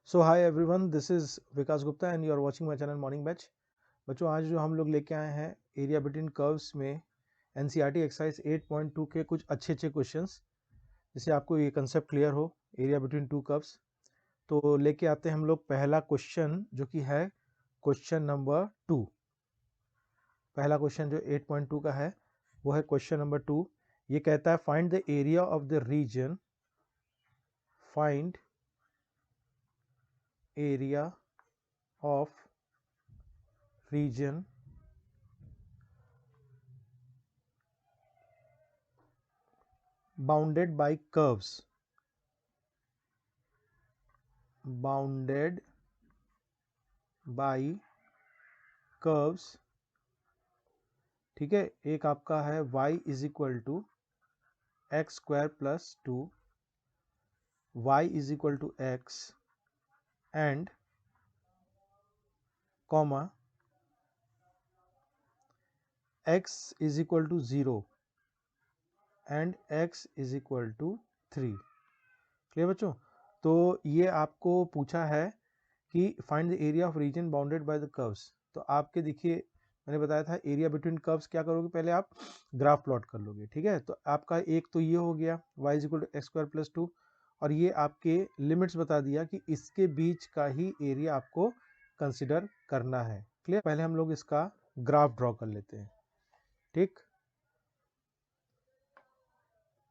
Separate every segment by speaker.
Speaker 1: So hi everyone, this is Vikas Gupta and you are watching my channel morning batch. बच्चों, आज जो हम लोग लेके आए हैं एरिया बिटवीन कर्व्स में एनसीईआरटी एक्सरसाइज 8.2 के कुछ अच्छे क्वेश्चंस, जिससे आपको ये कंसेप्ट क्लियर हो एरिया बिटवीन टू कर्व्स। तो लेके आते हैं हम लोग पहला क्वेश्चन, जो कि है क्वेश्चन नंबर 2। पहला क्वेश्चन जो 8.2 का है वो है क्वेश्चन नंबर 2। ये कहता है find the area of the region, find area of region bounded by curves, bounded by curves। ठीक है, एक आपका है y is equal to x square plus 2, y is equal to x and comma x is equal to 0 and x is equal to 3। Clear बच्चों? तो ये आपको पूछा है कि find the area of region bounded by the curves. तो आपके देखिए, मैंने बताया था एरिया बिटवीन कर्व्स क्या करोगे, पहले आप ग्राफ प्लॉट कर लोगे। ठीक है, तो आपका एक तो ये हो गया y is equal to x square plus 2, और ये आपके लिमिट्स बता दिया कि इसके बीच का ही एरिया आपको कंसिडर करना है। क्लियर? पहले हम लोग इसका ग्राफ ड्रॉ कर लेते हैं। ठीक,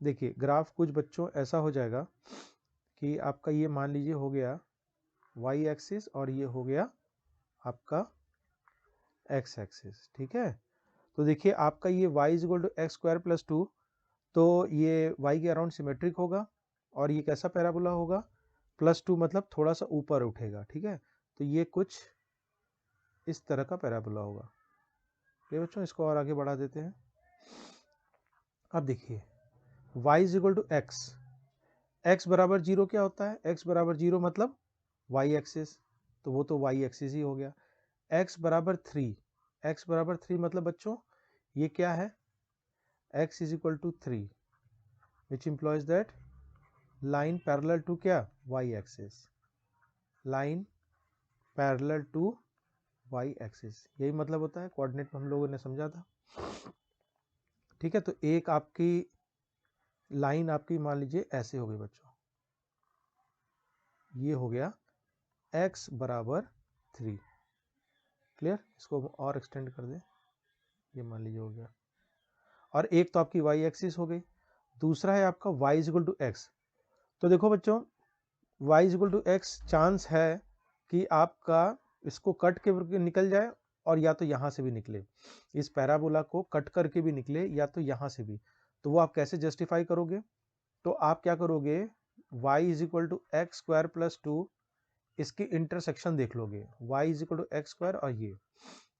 Speaker 1: देखिए ग्राफ कुछ बच्चों ऐसा हो जाएगा कि आपका ये मान लीजिए हो गया y एक्सिस और ये हो गया आपका x एक्सिस। ठीक है, तो देखिए आपका ये y is equal to x square plus 2, तो ये y के अराउंड सिमेट्रिक होगा और ये कैसा पैराबोला होगा, प्लस 2 मतलब थोड़ा सा ऊपर उठेगा। ठीक है, तो ये कुछ इस तरह का पैराबोला होगा। ये बच्चों इसको और आगे बढ़ा देते हैं। अब देखिए y is equal to x, x बराबर 0 क्या होता है, x बराबर 0 मतलब y एक्सिस, तो वो तो y एक्सिस ही हो गया। x बराबर 3, x बराबर 3 मतलब बच्चों ये क्या है, x is equal to 3, which implies that line parallel to क्या, y axis, line parallel to y axis, यही मतलब होता है। कोऑर्डिनेट हम लोगों ने समझा था। ठीक है, तो एक आपकी लाइन आपकी मान लीजिए ऐसे हो गई बच्चों, ये हो गया x बराबर 3। क्लियर? इसको और एक्सटेंड कर दें, ये मान लीजिए हो गया। और एक तो आपकी y एक्सिस हो गई, दूसरा है आपका y is equal to x. तो देखो बच्चों y is equal to x, chance है कि आपका इसको कट के निकल जाए और या तो यहाँ से भी निकले, इस पैराबोला को कट करके भी निकले या तो यहाँ से भी। तो वो आप कैसे जस्टिफाई करोगे? तो आप क्या करोगे, y is equal to x square plus 2, इसकी इंटरसेक्शन देख लोगे, y is equal to x square और ये।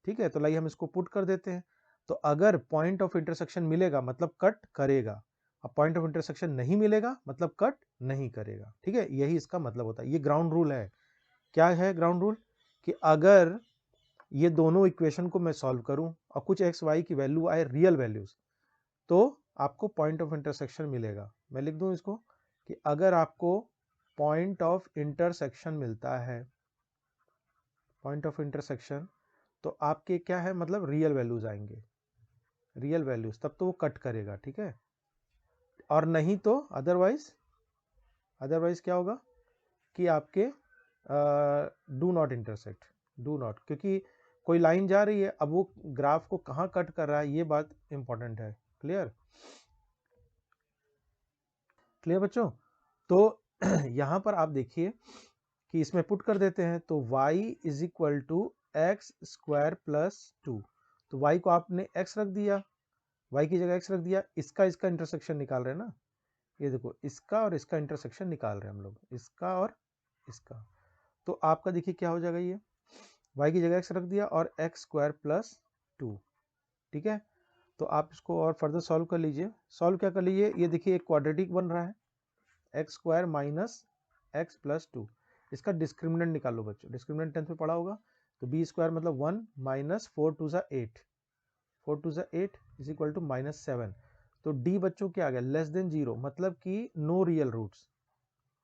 Speaker 1: ठीक है, तो लाइए हम इसको पुट कर देते हैं। तो अगर पॉइंट ऑफ इंटरसेक्शन मिलेगा मतलब कट करेगा, अब पॉइंट ऑफ इंटरसेक्शन नहीं मिलेगा मतलब कट नहीं करेगा। ठीक है, यही इसका मतलब होता है। ये ग्राउंड रूल है। क्या है ग्राउंड रूल? कि अगर ये दोनों इक्वेशन को मैं सॉल्व करूं और कुछ एक्स वाई की वैल्यू आए रियल वैल्यूज, तो आपको पॉइंट ऑफ इंटरसेक्शन मिलेगा। मैं लिख दूं इसको कि अगर आपको पॉइंट ऑफ इंटरसेक्शन मिलता है, पॉइंट ऑफ इंटरसेक्शन, तो आपके क्या है मतलब रियल वैल्यूज आएंगे, रियल वैल्यूज, तब तो वो कट करेगा। ठीक है, और नहीं तो अदरवाइज, अदरवाइज क्या होगा कि आपके do not intersect, do not, क्योंकि कोई लाइन जा रही है, अब वो ग्राफ को कहाँ कट कर रहा है ये बात इंपॉर्टेंट है। क्लियर? क्लियर बच्चों? तो यहां पर आप देखिए कि इसमें पुट कर देते हैं, तो y is equal to x square plus 2, तो y को आपने x रख दिया, y की जगह x रख दिया, इसका इंटरसेक्शन निकाल रहे हैं ना, ये देखो इसका और इसका इंटरसेक्शन निकाल रहे हैं हम लोग, इसका और इसका। तो आपका देखिए क्या हो जाएगा, ये y की जगह x रख दिया और एक्स स्क्वायर प्लस 2। ठीक है, तो आप इसको और फर्दर सॉल्व कर लीजिए। सॉल्व क्या कर लीजिए, ये देखिए एक क्वाड्रेटिक बन रहा है, x square minus x plus 2, इसका डिस्क्रिमिनेंट निकालो बच्चों, डिस्क्रिमिनेंट 10th में पढ़ा होगा। तो बी स्क्वायर मतलब 1 माइनस 4 टू ज़ा 8, 4 टू ज़ा 8 इज इक्वल टू माइनस 7। तो डी बच्चों क्या आ गया, लेस देन 0, मतलब कि no real roots,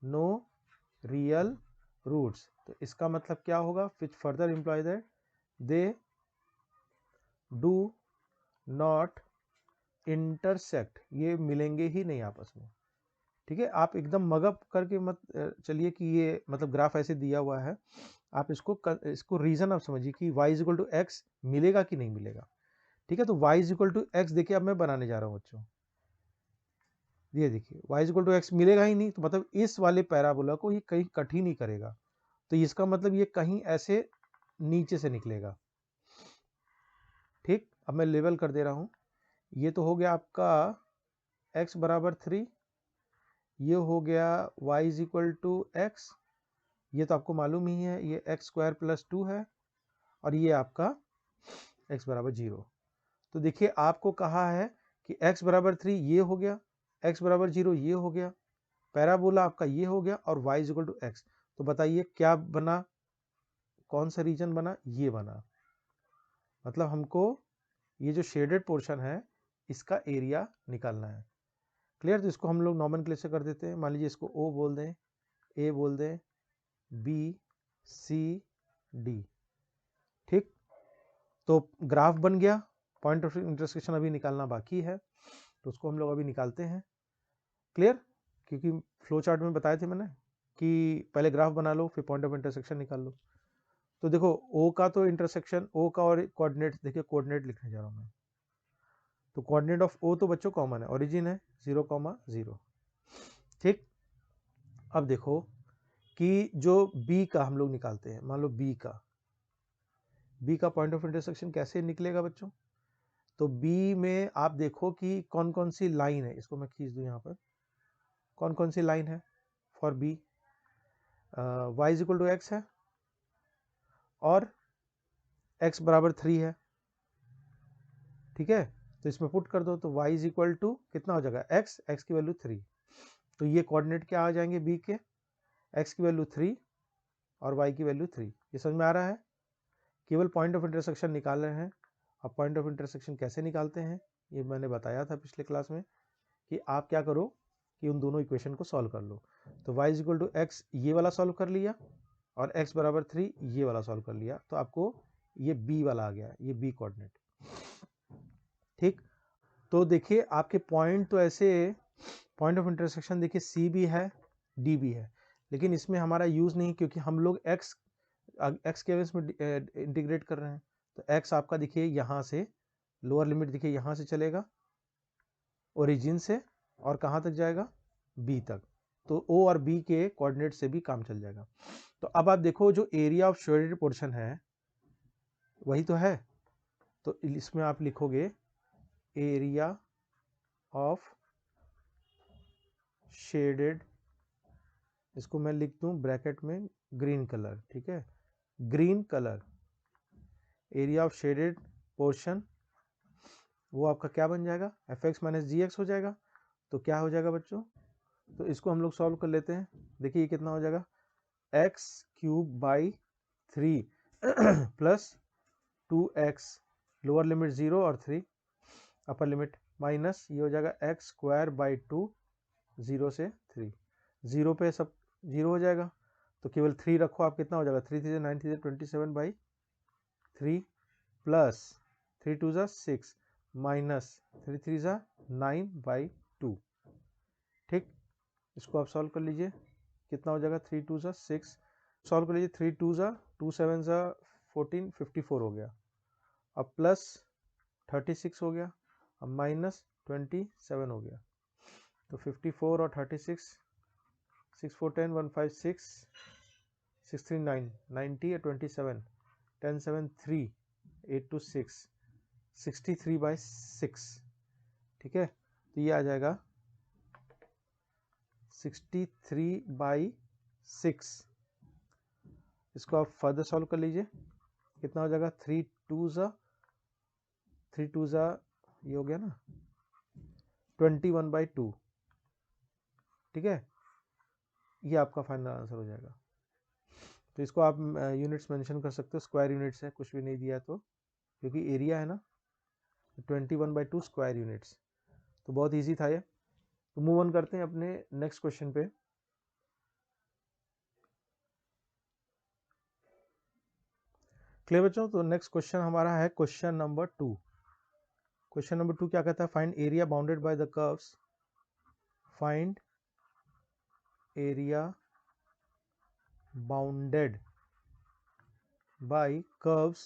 Speaker 1: no real roots. तो इसका मतलब क्या होगा, which further implies that they do not intersect, ये मिलेंगे ही नहीं आपस में। ठीक है, आप एकदम मगअप करके मत चलिए कि ये मतलब ग्राफ ऐसे दिया हुआ है, आप इसको रीजन आप समझिए कि y is equal to x मिलेगा कि नहीं मिलेगा। ठीक है, तो y is equal to x देखिए अब मैं बनाने जा रहा हूँ बच्चों, ये देखिए y is equal to x मिलेगा ही नहीं, तो मतलब इस वाले पैराबोला को ये कहीं कट ही नहीं करेगा, तो इसका मतलब ये कहीं ऐसे नीचे से निकलेगा। ठीक, अब मैं लेवल कर दे रहा हूँ, ये तो हो गया आपका x बराबर 3, ये हो गया y is equal to x, ये तो आपको मालूम ही है, ये एक्स स्क्वायर प्लस 2 है, और ये आपका x बराबर 0। तो देखिए आपको कहा है कि x बराबर 3 ये हो गया, x बराबर 0 ये हो गया, पैराबोला आपका ये हो गया, और y is equal to x. तो बताइए क्या बना, कौन सा रीजन बना, ये बना। मतलब हमको ये जो शेडेड पोर्शन है इसका एरिया निकालना है। क्लियर, तो इसको हम लोग नॉमेनक्लेचर कर देते हैं, मान लीजिए इसको O बोल दें, A बोल दें, B C D। ठीक, तो ग्राफ बन गया, पॉइंट ऑफ इंटरसेक्शन अभी निकालना बाकी है, तो उसको हम लोग अभी निकालते हैं। क्लियर, क्योंकि फ्लो चार्ट में बताए थे मैंने कि पहले ग्राफ बना लो फिर पॉइंट ऑफ इंटरसेक्शन निकाल लो। तो देखो O का तो इंटरसेक्शन, O का और कोऑर्डिनेट, देखिए कोऑर्डिनेट लिखने जा रहा हूँ मैं, तो कोऑर्डिनेट ऑफ O तो बच्चों कॉमन है, ओरिजिन है 0,0। ठीक, अब देखो कि जो B का हम लोग निकालते हैं, मान लो B का पॉइंट ऑफ इंटरसेक्शन कैसे निकलेगा बच्चों। तो B में आप देखो कि कौन कौन सी लाइन है, इसको मैं खींच दूं यहाँ पर, कौन कौन सी लाइन है for B, y is equal to x है और x बराबर 3 है। ठीक है, तो इसमें पुट कर दो, तो y इज इक्वल टू कितना हो जाएगा, x की वैल्यू 3। तो ये कोऑर्डिनेट क्या आ जाएंगे B के, x की वैल्यू 3 और y की वैल्यू 3। ये समझ में आ रहा है, केवल पॉइंट ऑफ इंटरसेक्शन निकाल रहे हैं। अब पॉइंट ऑफ इंटरसेक्शन कैसे निकालते हैं ये मैंने बताया था पिछले क्लास में, कि आप क्या करो कि उन दोनों इक्वेशन को सॉल्व कर लो। तो y is equal to x ये वाला सॉल्व कर लिया, और x बराबर 3 ये वाला सॉल्व कर लिया, तो आपको ये B वाला आ गया, ये B कोऑर्डिनेट। ठीक, तो देखिए आपके पॉइंट तो ऐसे, पॉइंट ऑफ इंटरसेक्शन देखिए C भी है D भी है, लेकिन इसमें हमारा यूज नहीं, क्योंकि हम लोग x के बेस में इंटीग्रेट कर रहे हैं। तो x आपका देखिए यहाँ से लोअर लिमिट देखिए यहाँ से चलेगा ओरिजिन से, और कहाँ तक जाएगा, B तक। तो O और B के कोऑर्डिनेट से भी काम चल जाएगा। तो अब आप देखो जो एरिया ऑफ शेडेड पोर्शन है वही तो है, तो इसमें आप लिखोगे एरिया ऑफ शेडेड, इसको मैं लिख दूं ब्रैकेट में ग्रीन कलर। ठीक है, green colour, area of shaded portion, वो आपका क्या बन जाएगा, F X minus G x हो जाएगा। तो क्या हो जाएगा बच्चों, तो इसको हम लोग सॉल्व कर लेते हैं। देखिए ये कितना हो जाएगा, x cube by 3 plus 2x, lower limit 0 और 3, अपर लिमिट, माइनस ये हो जाएगा एक्स स्क्वायर बाई 2, 0 से 3, 0 पे सब 0 हो जाएगा, तो केवल 3 रखो, आप कितना हो जाएगा, 3 3 9 3 27 बाई 3 प्लस 3 2 6 माइनस 3 3 9 बाई 2। ठीक, इसको आप सॉल्व कर लीजिए, कितना हो जाएगा, 3 2 6, सॉल्व कर लीजिए, 3 2 2 7 14 54 हो गया, अब प्लस 36 हो गया, अब माइनस 27 हो गया। तो 54 और 36, 6 4 10 1 5 6 6 3 9 90 और 27 10 7 3 8 2 6 63 बाई 6। ठीक है, तो ये आ जाएगा 63 बाई 6। इसको आप फर्दर सॉल्व कर लीजिए, कितना हो जाएगा, 3 2 ये हो गया ना 21 बाई 2। ठीक है, ये आपका फाइनल आंसर हो जाएगा। तो इसको आप यूनिट्स मेंशन कर सकते हो, स्क्वायर यूनिट्स है, कुछ भी नहीं दिया है तो, क्योंकि एरिया है ना, 21/2 स्क्वायर यूनिट्स। तो बहुत इजी था ये। तो मूव ऑन करते हैं अपने नेक्स्ट क्वेश्चन पे। क्लियर बच्चों? तो नेक्स्ट क्वेश्चन हमारा है क्वेश्चन नंबर 2। क्वेश्चन नंबर 2 क्या कहता है? Find area bounded by the curves, find area bounded by curves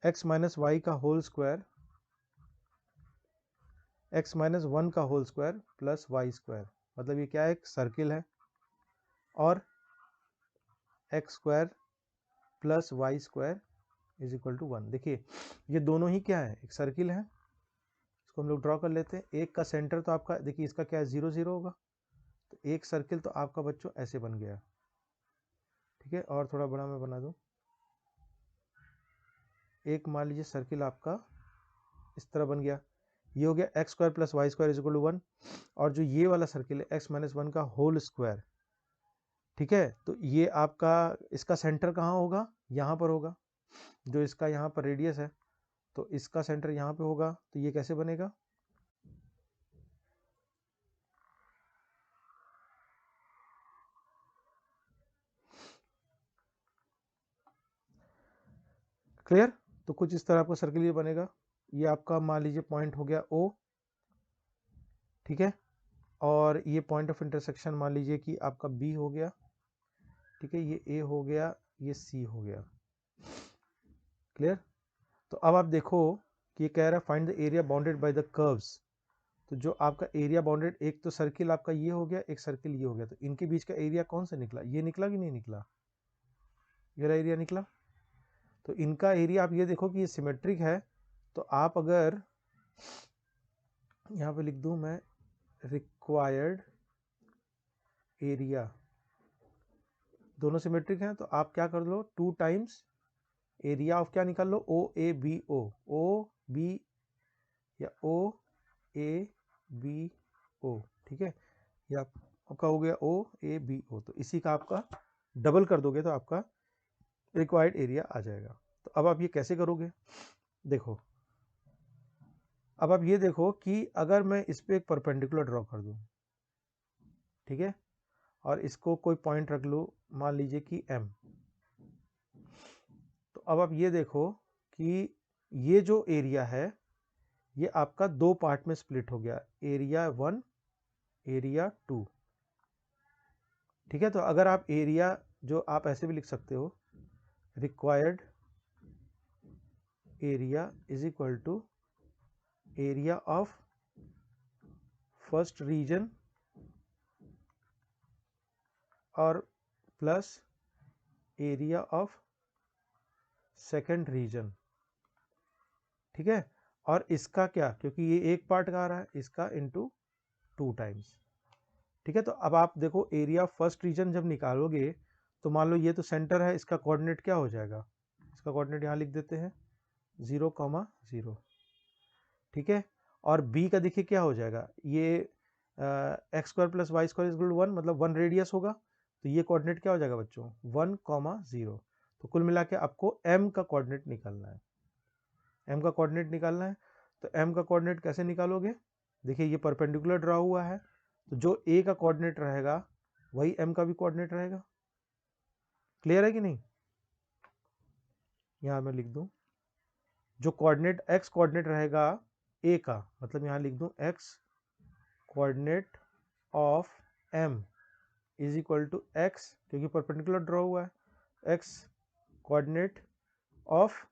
Speaker 1: x minus y का होल स्क्वायर, x माइनस 1 का whole square plus y square. मतलब ये क्या है? एक सर्किल है और x square plus y square is equal to 1। देखिए ये दोनों ही क्या है? एक सर्किल है। इसको हम लोग ड्रॉ कर लेते हैं। एक का सेंटर तो आपका, देखिए इसका क्या है? 0 0 होगा। तो एक सर्किल तो आपका बच्चों ऐसे बन गया, ठीक है। और थोड़ा बड़ा मैं बना दूं। एक मान लीजिए सर्किल आपका इस तरह बन गया। ये हो गया x square plus y square is equal to 1। और जो ये वाला सर्किल है एक्स माइनस 1 का होल स्क्वायर, ठीक है। तो ये आपका, इसका सेंटर कहाँ होगा? यहाँ पर होगा। जो इसका यहाँ पर रेडियस है, तो इसका सेंटर यहाँ पे होगा। तो ये कैसे बनेगा? क्लियर? तो कुछ इस तरह आपका सर्किल ये बनेगा। ये आपका मान लीजिए पॉइंट हो गया O, ठीक है। और ये पॉइंट ऑफ इंटरसेक्शन मान लीजिए कि आपका B हो गया, ठीक है। ये A हो गया, ये C हो गया। क्लियर? तो अब आप देखो कि ये कह रहा है find the area bounded by the curves. तो जो आपका एरिया बाउंडेड, एक तो सर्किल आपका ये हो गया, एक सर्किल ये हो गया। तो इनके बीच का एरिया कौन सा निकला? ये निकला कि नहीं निकला? ये रहा एरिया निकला। तो इनका एरिया आप ये देखो कि ये सिमेट्रिक है। तो आप अगर यहाँ पे लिख दूं मैं रिक्वायर्ड एरिया, दोनों सिमेट्रिक हैं, तो आप क्या कर लो? 2 टाइम्स एरिया ऑफ क्या निकाल लो? ओ A B O, O B या ओ ए बी ओ, ठीक है। ये आपका हो गया ओ ए बी ओ। तो इसी का आपका डबल कर दोगे तो आपका रिक्वायर्ड एरिया आ जाएगा। तो अब आप ये कैसे करोगे? देखो, अब आप ये देखो कि अगर मैं इस पर एक परपेंडिकुलर ड्रॉ कर दूं, ठीक है, और इसको कोई पॉइंट रख लो, मान लीजिए कि M। तो अब आप ये देखो कि ये जो एरिया है ये आपका 2 पार्ट में स्प्लिट हो गया, एरिया 1, एरिया 2, ठीक है। तो अगर आप एरिया, जो आप ऐसे भी लिख सकते हो, required area is equal to area of first region और plus area of second region, ठीक है। और इसका क्या, क्योंकि ये एक पार्ट का आ रहा है, इसका इनटू 2 टाइम्स, ठीक है। तो अब आप देखो एरिया ऑफ फर्स्ट रीजन जब निकालोगे तो मान लो ये तो सेंटर है, इसका कोऑर्डिनेट क्या हो जाएगा? इसका कोऑर्डिनेट यहाँ लिख देते हैं 0, 0, ठीक है। और बी का देखिए क्या हो जाएगा? ये x square plus y square is equal to 1, मतलब 1 रेडियस होगा। तो ये कोऑर्डिनेट क्या हो जाएगा बच्चों? 1, 0। तो कुल मिला के आपको m का कोऑर्डिनेट निकालना है। m का कोऑर्डिनेट निकालना है। तो m का कोऑर्डिनेट कैसे निकालोगे? देखिए ये परपेंडिकुलर ड्रॉ हुआ है, तो जो a का कोऑर्डिनेट रहेगा वही m का भी कोऑर्डिनेट रहेगा। क्लियर है कि नहीं? यहां मैं लिख दूं, जो कोऑर्डिनेट x कोऑर्डिनेट रहेगा a का, मतलब यहां लिख दूं x coordinate of m is equal to x, क्योंकि परपेंडिकुलर ड्रॉ हुआ है, x कोऑर्डिनेट ऑफ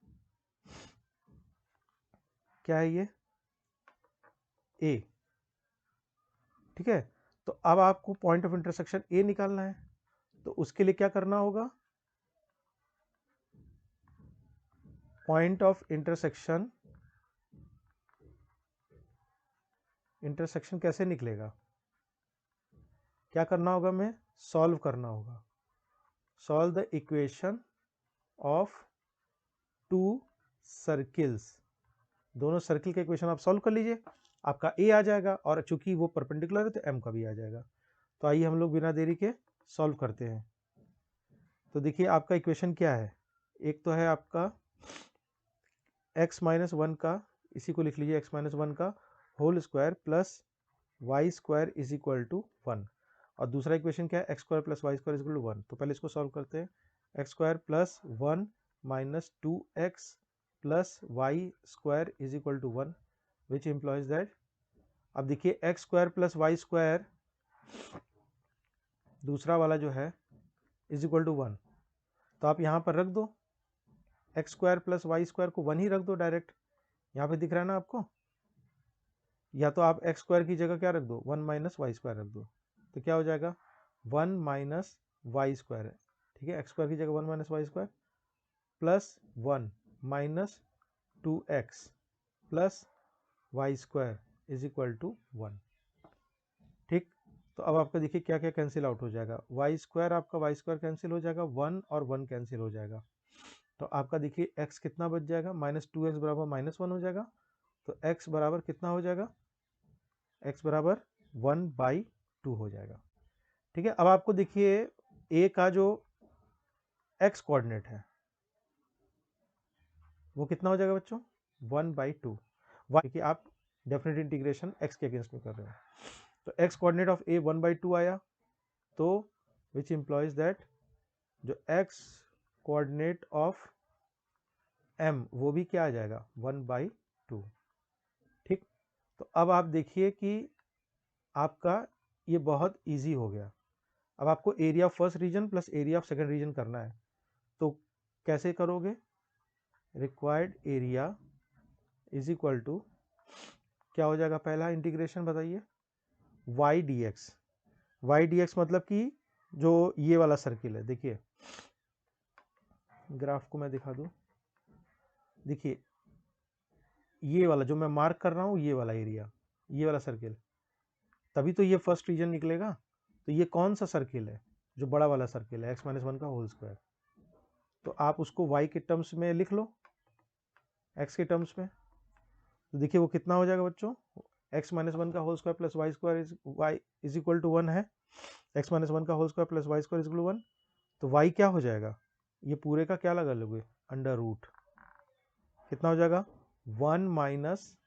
Speaker 1: क्या है ये? a, ठीक है। तो अब आपको पॉइंट ऑफ इंटरसेक्शन a निकालना है। तो उसके लिए क्या करना होगा? पॉइंट ऑफ इंटरसेक्शन, इंटरसेक्शन कैसे निकलेगा? क्या करना होगा? मैं सॉल्व करना होगा। Solve the equation of 2 circles. दोनों सर्किल का इक्वेशन आप सॉल्व कर लीजिए, आपका a आ जाएगा, और चूंकि वो परपेंडिकुलर है तो m का भी आ जाएगा। तो आइए हम लोग बिना देरी के सॉल्व करते हैं। तो देखिए आपका इक्वेशन क्या है? एक तो है आपका x माइनस 1 का, इसी को लिख लीजिए, x माइनस 1 का whole square plus y square is equal to 1। और दूसरा इक्वेशन क्या है? X square plus y square is equal to 1। तो पहले इसको सॉल्व करते हैं। X square plus 1 minus 2x plus y square is equal to 1 which implies that, अब देखिए x square plus y square दूसरा वाला जो है इज इक्वल टू 1, तो आप यहाँ पर रख दो x square plus y square को 1 ही रख दो डायरेक्ट, यहाँ पे दिख रहा है ना आपको, या तो आप एक्स स्क्वायर की जगह क्या रख दो 1 माइनस वाई स्क्वायर रख दो, तो क्या हो जाएगा 1 माइनस वाई स्क्वायर है, ठीक है, एक्स स्क्वायर की जगह 1 minus y square plus 1 minus 2x plus y square is equal to 1, ठीक। तो अब आपका देखिए क्या क्या कैंसिल आउट हो जाएगा, वाई स्क्वायर आपका वाई स्क्वायर कैंसिल हो जाएगा, 1 और 1 कैंसिल हो जाएगा, तो आपका देखिए x कितना बच जाएगा, माइनस 2x बराबर माइनस 1 हो जाएगा, तो x बराबर कितना हो जाएगा, x बराबर 1/2 हो जाएगा, ठीक है। अब आपको देखिए a का जो x कोऑर्डिनेट है वो कितना हो जाएगा बच्चों 1/2, क्योंकि आप डेफिनेट इंटीग्रेशन x के अगेंस्ट में कर रहे हो, तो x कोऑर्डिनेट ऑफ a 1/2 आया, तो विच इम्प्लॉइज दैट जो x कोऑर्डिनेट ऑफ m वो भी क्या आ जाएगा 1/2, ठीक। तो अब आप देखिए कि आपका ये बहुत इजी हो गया, अब आपको area of first region plus area of second region करना है, तो कैसे करोगे, required area is equal to क्या हो जाएगा, पहला इंटीग्रेशन बताइए y dx मतलब कि जो ये वाला सर्किल है, देखिए ग्राफ को मैं दिखा दूं, देखिए ये वाला जो मैं मार्क कर रहा हूं ये वाला एरिया, ये वाला सर्किल, तभी तो ये फर्स्ट रीजन निकलेगा, तो ये कौन सा सर्किल है, जो बड़ा वाला सर्किल है x-1 का होल स्क्वायर, तो आप उसको y के टर्म्स में लिख लो x के टर्म्स में, तो देखिए वो कितना हो जाएगा बच्चों, x-1 का whole square plus y is equal to 1 है, x-1 का whole square plus y square is equal to 1, तो y क्या हो जाएगा, ये पूरे का क्या लगा लोगे अंडर रूट, कितना हो जाएगा 1 माइनस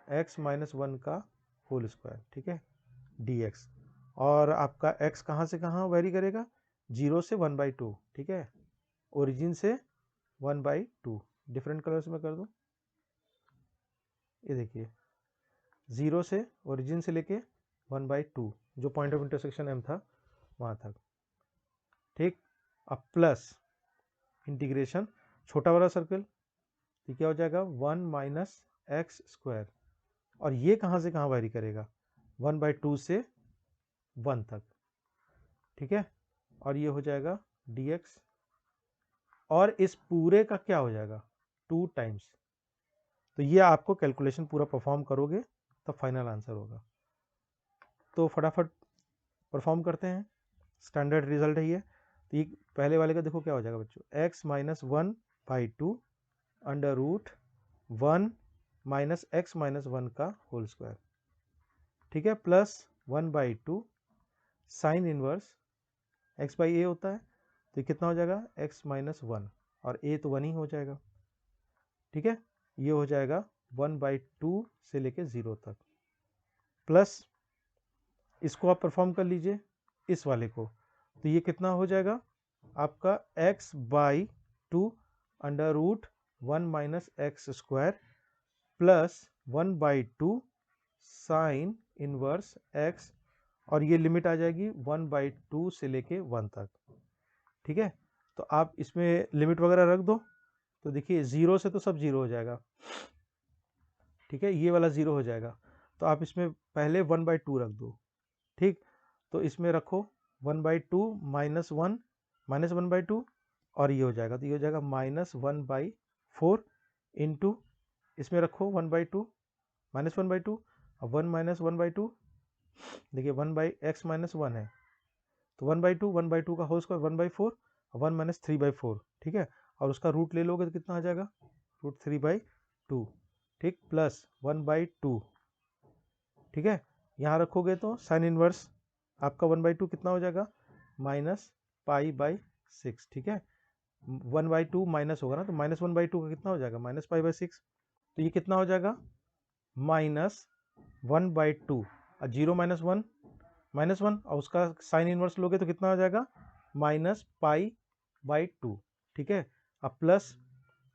Speaker 1: x-1 का होल स्क्वायर, ठीक है, dx, और आपका x कहाँ से कहाँ वेरी करेगा 0 से 1/2, ठीक है, ओरिजिन से 1/2, डिफरेंट कलर्स में कर दो, ये देखिए 0 से ओरिजिन से लेके 1/2 जो पॉइंट ऑफ इंटरसेक्शन m था वहां तक, ठीक। अब प्लस इंटीग्रेशन छोटा वाला सर्कल, तो क्या हो जाएगा 1 माइनस एक्स स्क्वायर, और ये कहाँ से कहाँ वेरी करेगा 1/2 से 1 तक, ठीक है, और ये हो जाएगा dx, और इस पूरे का क्या हो जाएगा 2 टाइम्स, तो ये आपको कैलकुलेशन पूरा परफॉर्म करोगे तो फाइनल आंसर होगा, तो फटाफट परफॉर्म करते हैं, स्टैंडर्ड रिजल्ट है ये, तो ये पहले वाले का देखो क्या हो जाएगा बच्चों x-1/2 under root 1 minus x-1 का होल स्क्वायर, ठीक है, प्लस 1/2 साइन इनवर्स x/a होता है, तो कितना हो जाएगा x-1, और a तो 1 ही हो जाएगा, ठीक है, ये हो जाएगा 1/2 से लेके 0 तक, प्लस इसको आप परफॉर्म कर लीजिए इस वाले को, तो ये कितना हो जाएगा आपका x/2 under root 1 minus x square plus 1/2 sine inverse x, और ये लिमिट आ जाएगी 1/2 से लेके 1 तक, ठीक है, तो आप इसमें लिमिट वगैरह रख दो, तो देखिए 0 से तो सब 0 हो जाएगा, ठीक है, ये वाला 0 हो जाएगा, तो आप इसमें पहले 1/2 रख दो, ठीक, तो इसमें रखो 1/2 माइनस 1/2, और ये हो जाएगा, तो ये हो जाएगा -1/4 इंटू इसमें रखो 1/2 -1/2, अब 1 माइनस 1/2, देखिए 1/x-1 है, तो 1/2 का होल स्क्वायर 1/4, 1 माइनस 3/4, ठीक है, और उसका रूट ले लोगे तो कितना आ जाएगा रूट 3/2, ठीक, प्लस 1/2, ठीक है, यहाँ रखोगे तो साइन इनवर्स आपका 1/2 कितना हो जाएगा -π/6, ठीक है, 1/2 माइनस होगा ना, तो -1/2 का कितना हो जाएगा -π/6, तो ये कितना हो जाएगा -1/2, 0 माइनस 1 और उसका साइन इनवर्स लोगे तो कितना हो जाएगा -π/6, बाई 2, ठीक है। अब प्लस,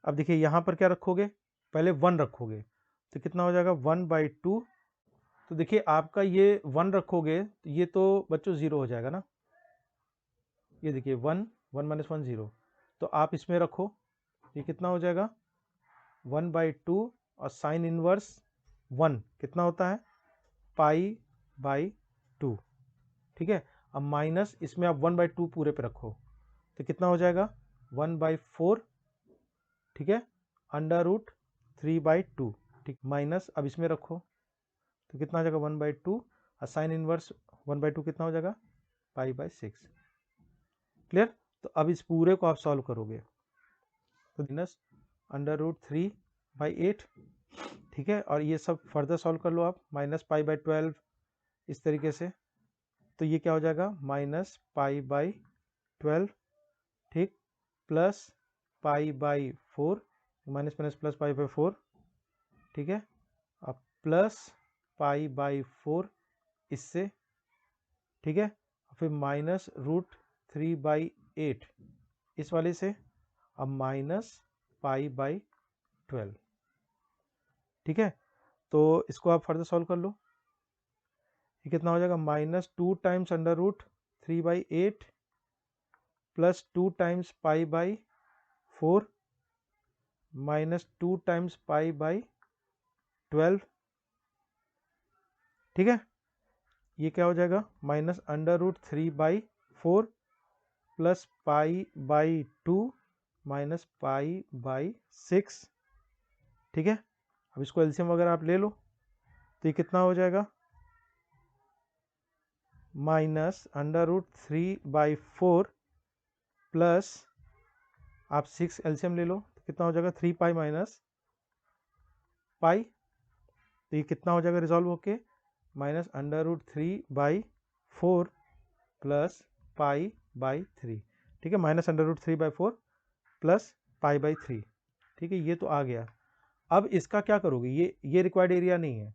Speaker 1: अब देखिए यहाँ पर क्या रखोगे, पहले 1 रखोगे तो कितना हो जाएगा 1/2। तो देखिए आपका ये 1 रखोगे तो ये तो बच्चों 0 हो जाएगा ना, ये देखिए 1 1 - 1 0, तो आप इसमें रखो, ये कितना हो जाएगा 1/2 और साइन इनवर्स 1 कितना होता है π/2, ठीक है। अब माइनस इसमें आप 1/2 पूरे पे रखो तो कितना हो जाएगा 1/4, ठीक है, √3/2, ठीक, माइनस अब इसमें रखो तो कितना हो जाएगा 1/2 और साइन इनवर्स 1/2 कितना हो जाएगा π/6, क्लियर। तो अब इस पूरे को आप सॉल्व करोगे तो माइनस √3/8, ठीक है, और ये सब फर्दर सॉल्व कर लो आप, माइनस π/12 इस तरीके से, तो ये क्या हो जाएगा माइनस π/12, ठीक, प्लस π/4, माइनस माइनस प्लस π/4, ठीक है, अब प्लस π/4 इससे, ठीक है, फिर माइनस √3/8 इस वाले से, अब माइनस π/12, ठीक है। तो इसको आप फर्दर सॉल्व कर लो, ये कितना हो जाएगा minus 2 times √3/8 plus 2 times π/4 minus 2 times π/12, ठीक है। ये क्या हो जाएगा माइनस √3/4 प्लस π/2 माइनस π/6, ठीक है। अब इसको एलसीएम वगैरह आप ले लो तो ये कितना हो जाएगा माइनस √3/4 प्लस आप 6 एलसीएम ले लो तो कितना हो जाएगा 3π माइनस पाई, तो ये कितना हो जाएगा रिजॉल्व होके माइनस √3/4 प्लस π/3, ठीक है, माइनस √3/4 प्लस π/3, ठीक है, ये तो आ गया। अब इसका क्या करोगे, ये रिक्वायर्ड एरिया नहीं है,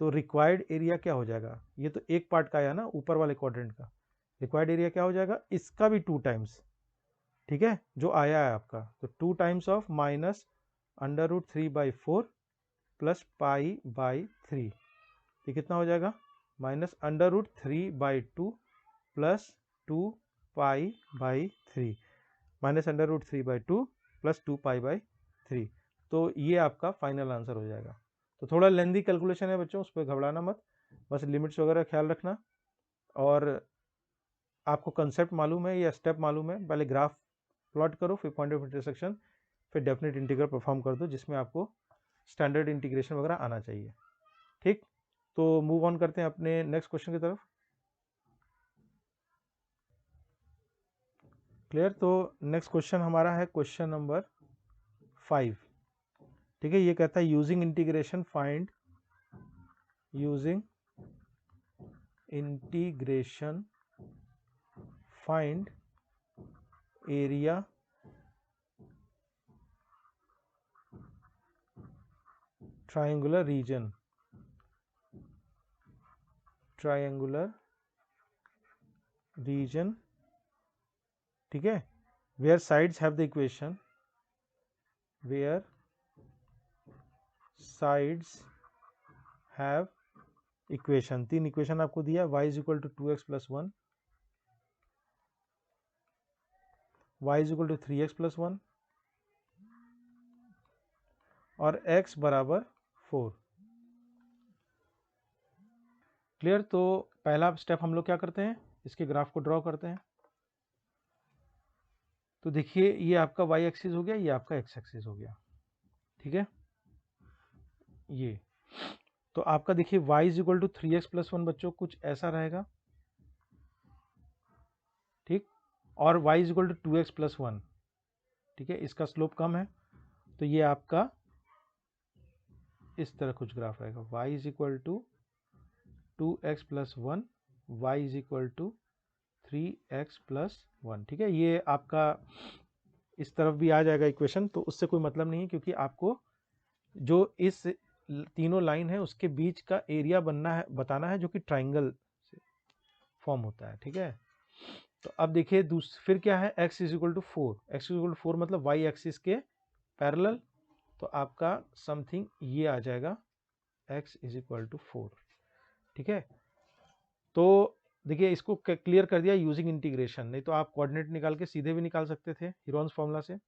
Speaker 1: तो रिक्वायर्ड एरिया क्या हो जाएगा, ये तो एक पार्ट का आया ना ऊपर वाले क्वाड्रेंट का, रिक्वायर्ड एरिया क्या हो जाएगा इसका भी 2 टाइम्स, ठीक है, जो आया है आपका, तो 2 टाइम्स ऑफ माइनस √3/4 प्लस π/3, ये कितना हो जाएगा माइनस √3/2 प्लस 2π/3 माइनस √3/2 प्लस 2π/3, तो ये आपका फाइनल आंसर हो जाएगा। तो थोड़ा लेंदी कैलकुलेशन है बच्चों, उस पर घबराना मत, बस लिमिट्स वगैरह ख्याल रखना, और आपको कंसेप्ट मालूम है या स्टेप मालूम है, पहले ग्राफ प्लॉट करो, फिर पॉइंट ऑफ इंटरसेक्शन, फिर डेफिनेट इंटीग्रल परफॉर्म कर दो, जिसमें आपको स्टैंडर्ड इंटीग्रेशन वगैरह आना चाहिए, ठीक। तो मूव ऑन करते हैं अपने नेक्स्ट क्वेश्चन की तरफ, क्लियर। तो नेक्स्ट क्वेश्चन हमारा है क्वेश्चन नंबर 5, ठीक है, ये कहता है using integration find area triangular region, ठीक है, where sides have the equation, तीन इक्वेशन आपको दिया, y is equal to 2x plus 1, y is equal to 3x plus 1 और x बराबर 4, क्लियर। तो पहला स्टेप हम लोग क्या करते हैं, इसके ग्राफ को ड्रॉ करते हैं। तो देखिए ये आपका y एक्सिस हो गया, ये आपका x एक्सिस हो गया, ठीक है, ये तो आपका देखिए y is equal to 3x plus 1 बच्चों कुछ ऐसा रहेगा, ठीक, और y is equal to 2x plus 1, ठीक है, इसका स्लोप कम है, तो ये आपका इस तरह कुछ ग्राफ रहेगा, y is equal to 2x plus 1, y is equal to 3x plus 1, ठीक है, ये आपका इस तरफ भी आ जाएगा इक्वेशन, तो उससे कोई मतलब नहीं है, क्योंकि आपको जो इस तीनों लाइन है उसके बीच का एरिया बनना है, बताना है, जो कि ट्राइंगल से फॉर्म होता है, ठीक है। तो अब देखिए फिर क्या है, x is equal to 4, x is equal to 4 मतलब y एक्सिस के पैरेलल, तो आपका समथिंग ये आ जाएगा x इज इक्वल टू 4। ठीक है, तो देखिए इसको क्लियर कर दिया यूजिंग इंटीग्रेशन, नहीं तो आप कोऑर्डिनेट निकाल के सीधे भी निकाल सकते थे हीरोन्स फॉर्मूला से।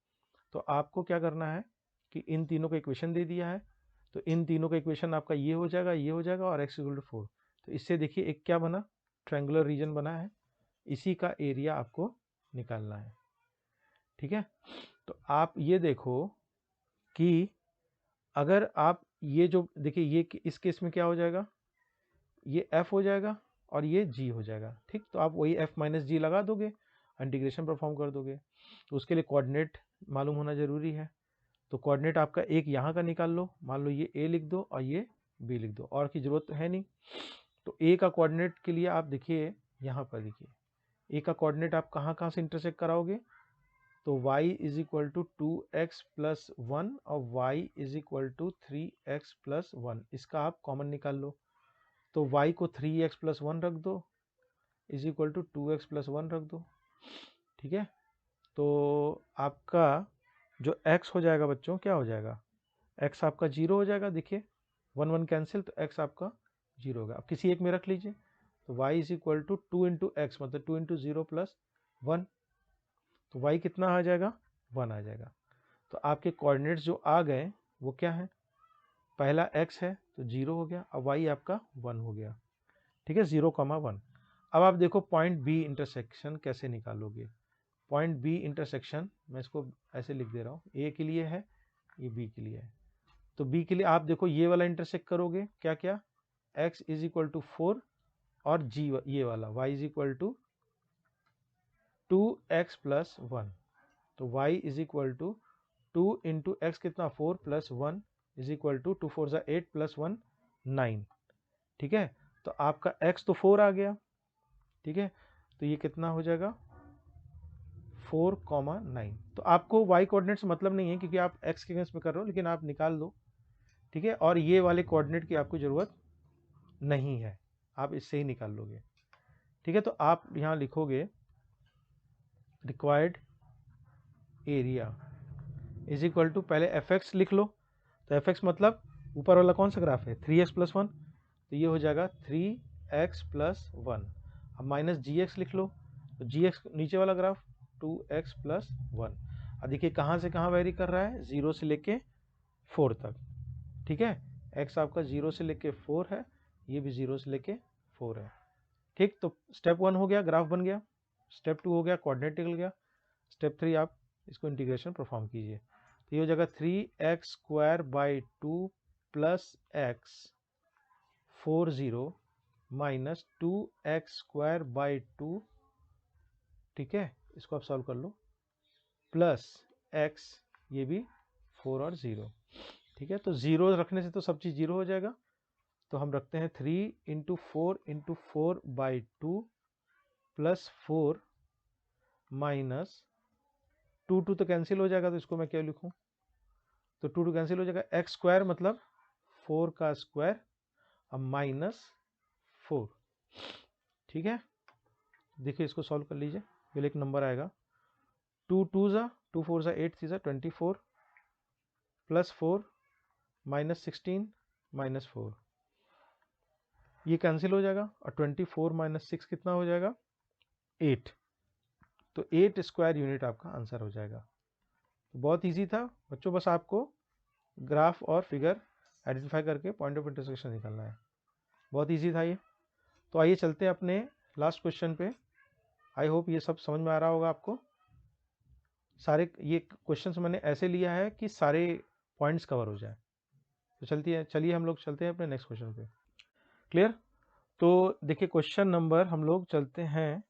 Speaker 1: तो आपको क्या करना है कि इन तीनों का इक्वेशन दे दिया है, तो इन तीनों का इक्वेशन आपका ये हो जाएगा, ये हो जाएगा, और x इक्वल टू 4। तो इससे देखिए एक क्या बना, ट्रायंगुलर रीजन बना है, इसी का एरिया आपको निकालना है। ठीक है, तो आप ये देखो कि अगर आप ये जो देखिए ये इस केस में क्या हो जाएगा, ये f हो जाएगा और ये g हो जाएगा। ठीक, तो आप वही f माइनस जी लगा दोगे, इंटीग्रेशन परफॉर्म कर दोगे। तो उसके लिए कोऑर्डिनेट मालूम होना जरूरी है। तो कोऑर्डिनेट आपका एक यहाँ का निकाल लो, मान लो ये a लिख दो और ये b लिख दो, और की जरूरत तो है नहीं। तो a का कोऑर्डिनेट के लिए आप देखिए यहाँ पर देखिए a का कोऑर्डिनेट आप कहाँ कहाँ से इंटरसेक्ट कराओगे, तो y is equal to 2x plus 1 और y is equal to 3x plus 1, इसका आप कॉमन निकाल लो। तो y को 3x प्लस 1 रख दो is equal to 2x plus 1 रख दो। ठीक है, तो आपका जो x हो जाएगा बच्चों, क्या हो जाएगा, x आपका 0 हो जाएगा। देखिए 1 1 कैंसिल, तो x आपका 0 होगा। अब किसी एक में रख लीजिए, तो y is equal to 2 into x मतलब 2 इंटू 0 प्लस 1, तो y कितना आ जाएगा, 1 आ जाएगा। तो आपके कोऑर्डिनेट्स जो आ गए वो क्या है, पहला x है तो 0 हो गया, अब y आपका 1 हो गया। ठीक है, 0,1। अब आप देखो पॉइंट बी इंटरसेक्शन कैसे निकालोगे। पॉइंट बी इंटरसेक्शन मैं इसको ऐसे लिख दे रहा हूँ, ए के लिए है, ये बी के लिए है। तो बी के लिए आप देखो ये वाला इंटरसेक्ट करोगे, क्या क्या, x इज इक्वल टू 4 और g ये वाला y is equal to 2x plus 1, तो y is equal to 2 into x कितना 4 प्लस 1 इज इक्वल टू 2 4 ज़ा 8 प्लस 1 9। ठीक है, तो आपका x तो 4 आ गया। ठीक है, तो ये कितना हो जाएगा 4,9। तो आपको y कोऑर्डिनेट से मतलब नहीं है क्योंकि आप x के अगेंस्ट में कर रहे हो, लेकिन आप निकाल लो। ठीक है, और ये वाले कोऑर्डिनेट की आपको जरूरत नहीं है, आप इससे ही निकाल लोगे। ठीक है, तो आप यहाँ लिखोगे required area is equal to, पहले fx लिख लो। तो fx मतलब ऊपर वाला कौन सा ग्राफ है, 3x प्लस 1, तो ये हो जाएगा 3x प्लस 1। अब माइनस gx लिख लो, तो gx नीचे वाला ग्राफ 2x प्लस 1। अब देखिए कहाँ से कहाँ वेरी कर रहा है, 0 से लेके 4 तक। ठीक है, x आपका 0 से लेके 4 है, ये भी 0 से लेके 4 है। ठीक, तो स्टेप 1 हो गया, ग्राफ बन गया। स्टेप 2 हो गया, कोऑर्डिनेट निकल गया। स्टेप 3 आप इसको इंटीग्रेशन परफॉर्म कीजिए, तो ये हो जाएगा 3x square by 2 plus x 40 minus 2x square by 2। ठीक है, इसको आप सॉल्व कर लो, प्लस x, ये भी 4 और 0। ठीक है, तो 0 रखने से तो सब चीज़ 0 हो जाएगा, तो हम रखते हैं 3 इंटू 4 बाई 2 प्लस 4 माइनस 2 2 तो कैंसिल हो जाएगा, तो इसको मैं क्या लिखूं, तो 2 2 कैंसिल हो जाएगा, एक्स स्क्वायर मतलब 4 का स्क्वायर, अब माइनस 4। ठीक है, देखिए इसको सॉल्व कर लीजिए, पहले एक नंबर आएगा 2 2 ज़ा 2 4 ज़ा 8 3 ज़ा 24 प्लस 4 माइनस 16 माइनस 4, ये कैंसिल हो जाएगा, और 24 माइनस 6 कितना हो जाएगा 8, तो 8 स्क्वायर यूनिट आपका आंसर हो जाएगा। तो बहुत इजी था बच्चों, बस आपको ग्राफ और फिगर आइडेंटिफाई करके पॉइंट ऑफ इंटरसेक्शन निकालना है, बहुत इजी था ये। तो आइए चलते हैं अपने लास्ट क्वेश्चन पे। आई होप ये सब समझ में आ रहा होगा आपको। सारे ये क्वेश्चंस मैंने ऐसे लिया है कि सारे पॉइंट्स कवर हो जाए। तो चलिए हम लोग चलते हैं अपने नेक्स्ट क्वेश्चन पे। क्लियर, तो देखिए क्वेश्चन नंबर हम लोग चलते हैं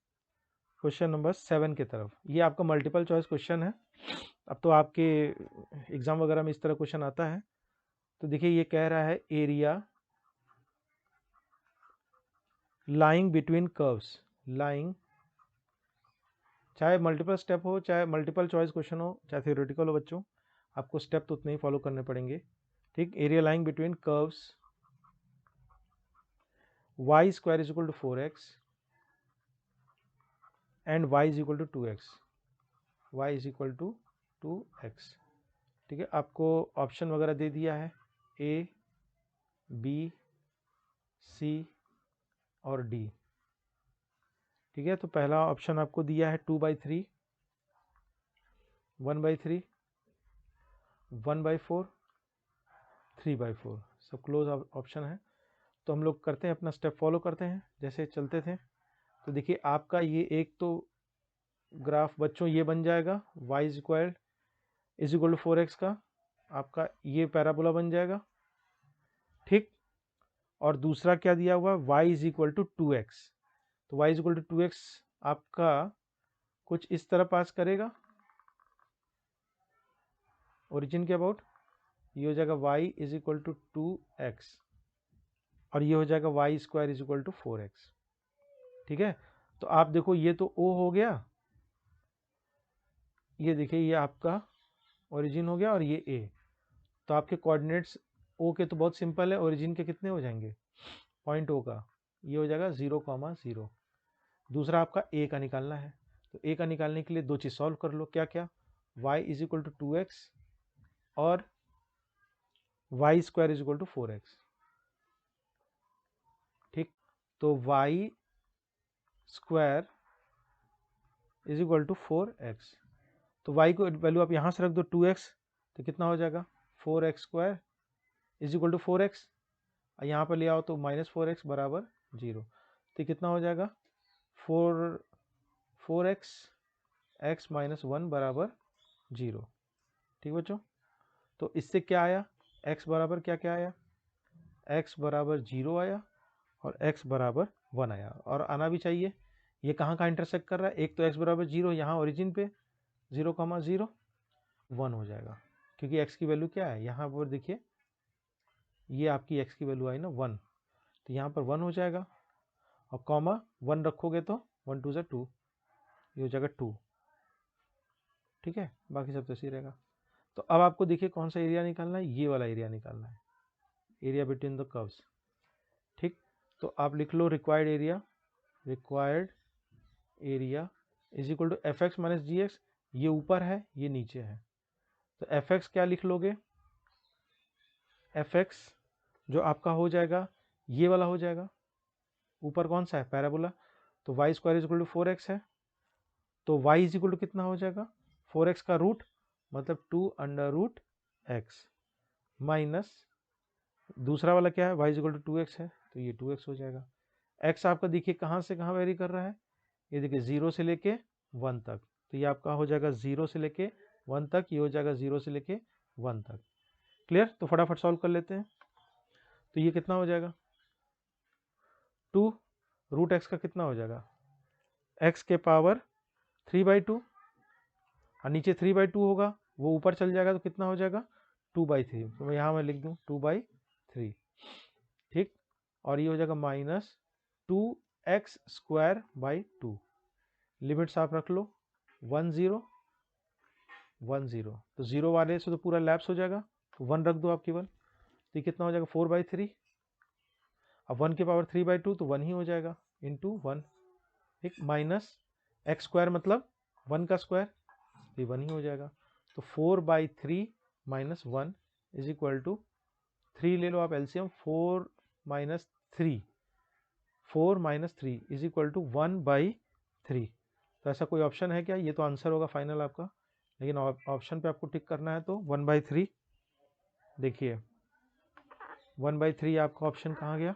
Speaker 1: क्वेश्चन नंबर 7 की तरफ। ये आपका मल्टीपल चॉइस क्वेश्चन है, अब तो आपके एग्जाम वगैरह में इस तरह क्वेश्चन आता है। तो देखिए ये कह रहा है area lying between curves, lying, चाहे मल्टीपल स्टेप हो, चाहे मल्टीपल चॉइस क्वेश्चन हो, चाहे थ्योरेटिकल हो बच्चों, आपको स्टेप तो उतने ही फॉलो करने पड़ेंगे। ठीक, area lying between curves y square is equal to 4x and y is equal to 2x, y is equal to 2x। ठीक है, आपको ऑप्शन वगैरह दे दिया है A, B, C और D। ठीक है, तो पहला ऑप्शन आपको दिया है 2/3, 1/3, 1/4, 3/4, सब क्लोज ऑप्शन है। तो हम लोग करते हैं, अपना स्टेप फॉलो करते हैं जैसे चलते थे। तो देखिए आपका ये एक तो ग्राफ बच्चों ये बन जाएगा y square is equal to 4x का, आपका ये पैराबोला बन जाएगा। ठीक, और दूसरा क्या दिया हुआ y is equal to 2x, तो y is equal to 2x आपका कुछ इस तरह पास करेगा ओरिजिन के अबाउट, ये हो जाएगा y is equal to 2x और ये हो जाएगा y square is equal to 4x। ठीक है, तो आप देखो ये तो O हो गया, ये देखिए ये आपका ओरिजिन हो गया और ये A। तो आपके कोऑर्डिनेट्स O के तो बहुत सिंपल है, ओरिजिन के कितने हो जाएंगे, पॉइंट O का ये हो जाएगा 0,0। दूसरा आपका A का निकालना है, तो A का निकालने के लिए दो चीज़ सॉल्व कर लो, क्या क्या, y is equal to 2x और y square is equal to 4x। ठीक, तो y square is equal to 4x, तो y को वैल्यू आप यहाँ से रख दो 2x, तो कितना हो जाएगा 4x square is equal to 4x, यहाँ पर ले आओ तो -4x बराबर 0, तो कितना हो जाएगा 4x x माइनस 1 बराबर 0। ठीक बच्चों, तो इससे क्या आया, x बराबर क्या क्या आया, x बराबर 0 आया और x बराबर 1 आया, और आना भी चाहिए। ये कहाँ कहाँ इंटरसेक्ट कर रहा है, एक तो x बराबर 0 यहाँ ओरिजिन पे 0,0 1 हो जाएगा, क्योंकि x की वैल्यू क्या है यहाँ पर देखिए, ये आपकी x की वैल्यू आई ना 1, तो यहाँ पर 1 हो जाएगा और कॉमा 1 रखोगे तो 1 2 2, ये हो जाएगा 2। ठीक है, बाकी सब तो सही रहेगा। तो अब आपको देखिए कौन सा एरिया निकालना है, ये वाला एरिया निकालना है, एरिया बिटवीन द कर्व्स। ठीक, तो आप लिख लो required area is equal to F X minus G X, ये ऊपर है ये नीचे है, तो एफ एक्स क्या लिख लोगे, एफ एक्स जो आपका हो जाएगा ये वाला हो जाएगा, ऊपर कौन सा है पैराबोला, तो y square is equal to 4x है, तो y इज इक्वल टू कितना हो जाएगा 4x का रूट मतलब 2√x माइनस दूसरा वाला क्या है y is equal to 2x है, तो ये 2x हो जाएगा। x आपका देखिए कहाँ से कहाँ वेरी कर रहा है, ये देखिए 0 से लेके 1 तक, तो ये आपका हो जाएगा 0 से लेके 1 तक, ये हो जाएगा 0 से लेके 1 तक। क्लियर, तो फटाफट सॉल्व कर लेते हैं। तो ये कितना हो जाएगा 2√x का कितना हो जाएगा x के पावर 3/2 और नीचे 3/2 होगा, वो ऊपर चल जाएगा तो कितना हो जाएगा 2/3, तो यहाँ मैं लिख दूँ 2/3। ठीक, और ये हो जाएगा -2x स्क्वायर बाई 2, लिमिट्स आप रख लो 1 0 1 0, तो 0 वाले से तो पूरा लैप्स हो जाएगा, तो 1 रख दो आप केवल, तो ये कितना हो जाएगा 4/3, अब 1 के पावर 3/2 तो 1 ही हो जाएगा इंटू 1। ठीक, माइनस एक्स स्क्वायर मतलब 1 का स्क्वायर, तो 1 ही हो जाएगा, तो 4/3 माइनस 1 इज इक्वल टू 3 ले लो आप LCM, 4 minus 3 is equal to 1/3। तो ऐसा कोई ऑप्शन है क्या, ये तो आंसर होगा फाइनल आपका, लेकिन ऑप्शन पे आपको टिक करना है तो 1/3, देखिए 1/3 आपका ऑप्शन कहाँ गया,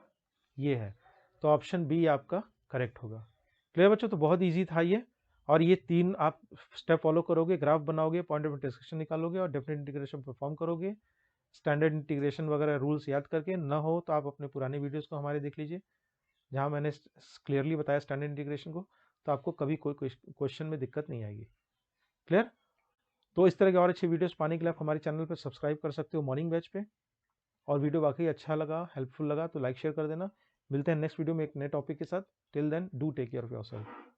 Speaker 1: ये है, तो ऑप्शन बी आपका करेक्ट होगा। क्लियर बच्चों, तो बहुत इजी था ये, और ये 3 आप स्टेप फॉलो करोगे, ग्राफ बनाओगे, पॉइंट ऑफ इंटरसेक्शन निकालोगे और डेफिनेट इंटीग्रेशन परफॉर्म करोगे, स्टैंडर्ड इंटीग्रेशन वगैरह रूल्स याद करके, ना हो तो आप अपने पुराने वीडियोस को हमारे देख लीजिए जहां मैंने क्लियरली बताया स्टैंडर्ड इंटीग्रेशन को, तो आपको कभी कोई क्वेश्चन में दिक्कत नहीं आएगी। क्लियर, तो इस तरह के और अच्छे वीडियोस पाने के लिए आप हमारे चैनल पर सब्सक्राइब कर सकते हो मॉर्निंग बैच पे, और वीडियो वाकई अच्छा लगा, हेल्पफुल लगा तो लाइक शेयर कर देना। मिलते हैं नेक्स्ट वीडियो में एक नए टॉपिक के साथ, till then do take care of yourself.